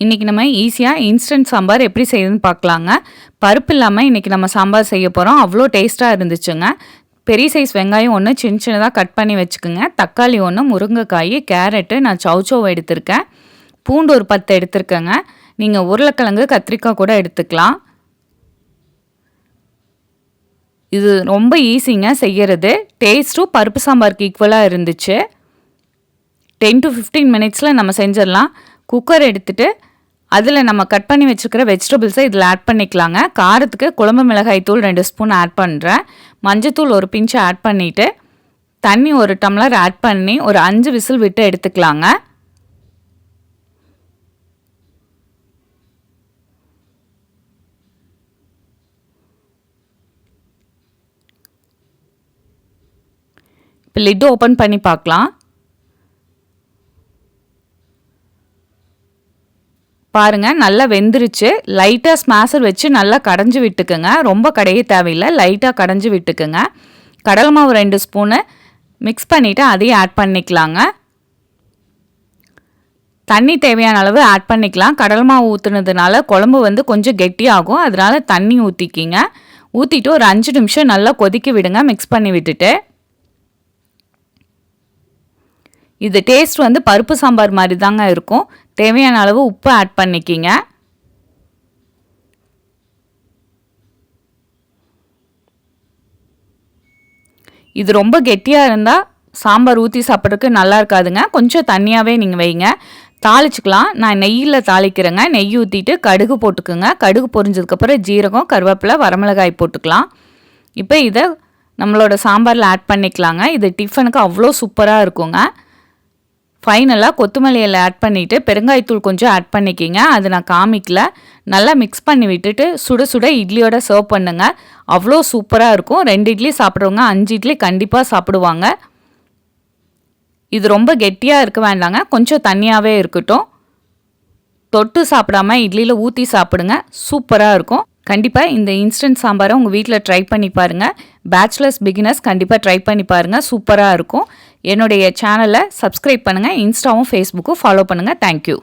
இன்றைக்கி நம்ம ஈஸியாக இன்ஸ்டன்ட் சாம்பார் எப்படி செய்யுதுன்னு பார்க்கலாங்க. பருப்பு இல்லாமல் இன்றைக்கி நம்ம சாம்பார் செய்ய போகிறோம். அவ்வளோ டேஸ்ட்டாக இருந்துச்சுங்க. பெரிய சைஸ் வெங்காயம் ஒன்று சின்ன சின்னதாக கட் பண்ணி வச்சுக்கோங்க. தக்காளி ஒன்று, முருங்கைக்காய், கேரட்டு, நான் சௌச்சௌ எடுத்திருக்கேன். பூண்டு ஒரு 10 எடுத்திருக்கேங்க. நீங்கள் உருளைக்கிழங்கு, கத்திரிக்காய் கூட எடுத்துக்கலாம். இது ரொம்ப ஈஸிங்க செய்கிறது. டேஸ்ட்டும் பருப்பு சாம்பாருக்கு ஈக்குவலாக இருந்துச்சு. 10 to 15 மினிட்ஸில் நம்ம செஞ்சிடலாம். குக்கர் எடுத்துகிட்டு அதில் நம்ம கட் பண்ணி வச்சுருக்கிற வெஜிடபிள்ஸை இதில் ஆட் பண்ணிக்கலாங்க. காரத்துக்கு குழம்பு மிளகாய் தூள் 2 ஸ்பூன் ஆட் பண்ணுறேன். மஞ்சத்தூள் ஒரு பிஞ்சு ஆட் பண்ணிவிட்டு தண்ணி 1 டம்ளர் ஆட் பண்ணி ஒரு 5 விசில் விட்டு எடுத்துக்கலாங்க. இப்போ லிட்டு ஓப்பன் பண்ணி பார்க்கலாம். பாருங்கள், நல்லா வெந்துருச்சு. லைட்டாக ஸ்மாஷர் வச்சு நல்லா கடைஞ்சி விட்டுக்குங்க. ரொம்ப கடைய தேவையில்லை, லைட்டாக கடைஞ்சி விட்டுக்குங்க. கடலை மாவு 2 ஸ்பூனு மிக்ஸ் பண்ணிவிட்டு அதையும் ஆட் பண்ணிக்கலாங்க. தண்ணி தேவையான அளவு ஆட் பண்ணிக்கலாம். கடலை மாவு ஊற்றுனதுனால குழம்பு கொஞ்சம் கெட்டியாகும். அதனால தண்ணி ஊற்றிக்கிங்க. ஊற்றிட்டு ஒரு 5 நிமிஷம் நல்லா கொதிக்க விடுங்க. மிக்ஸ் பண்ணி விட்டுட்டு இது டேஸ்ட் பருப்பு சாம்பார் மாதிரி தாங்க இருக்கும். தேவையான அளவு உப்பு ஆட் பண்ணிக்கிங்க. இது ரொம்ப கெட்டியாக இருந்தால் சாம்பார் ஊற்றி சாப்பிட்றதுக்கு நல்லா இருக்காதுங்க. கொஞ்சம் தண்ணியாகவே நீங்கள் வைங்க. தாளிச்சிக்கலாம். நான் நெய்யில் தாளிக்கிறேங்க. நெய் ஊற்றிட்டு கடுகு போட்டுக்குங்க. கடுகு பொரிஞ்சதுக்கப்புறம் ஜீரகம், கருவேப்பிலை, வரமிளகாய் போட்டுக்கலாம். இப்போ இதை நம்மளோட சாம்பாரில் ஆட் பண்ணிக்கலாங்க. இது டிஃபனுக்கு அவ்வளோ சூப்பராக இருக்குங்க. ஃபைனலாக கொத்தமல்லி இலை ஆட் பண்ணிவிட்டு பெருங்காயத்தூள் கொஞ்சம் ஆட் பண்ணிக்கிங்க. அது நான் காமிக்கல. நல்லா மிக்ஸ் பண்ணி விட்டுட்டு சுட சுட இட்லியோட சர்வ் பண்ணுங்க. அவ்வளோ சூப்பராக இருக்கும். 2 இட்லி சாப்பிட்றவங்க 5 இட்லி கண்டிப்பாக சாப்பிடுவாங்க. இது ரொம்ப கெட்டியாக இருக்க வேண்டாங்க. கொஞ்சம் தண்ணியாகவே இருக்கட்டும். தொட்டு சாப்பிடாம இட்லியில் ஊற்றி சாப்பிடுங்க. சூப்பராக இருக்கும். கண்டிப்பாக இந்த இன்ஸ்டன்ட் சாம்பாரை உங்கள் வீட்டில் ட்ரை பண்ணி பாருங்கள். பேச்சுலர்ஸ் பிகினர்ஸ் கண்டிப்பாக ட்ரை பண்ணி பாருங்கள். சூப்பராக இருக்கும். என்னுடைய சேனலை சப்ஸ்கிரைப் பண்ணுங்கள். இன்ஸ்டாவும் ஃபேஸ்புக்கும் ஃபாலோ பண்ணுங்கள். தேங்க்யூ.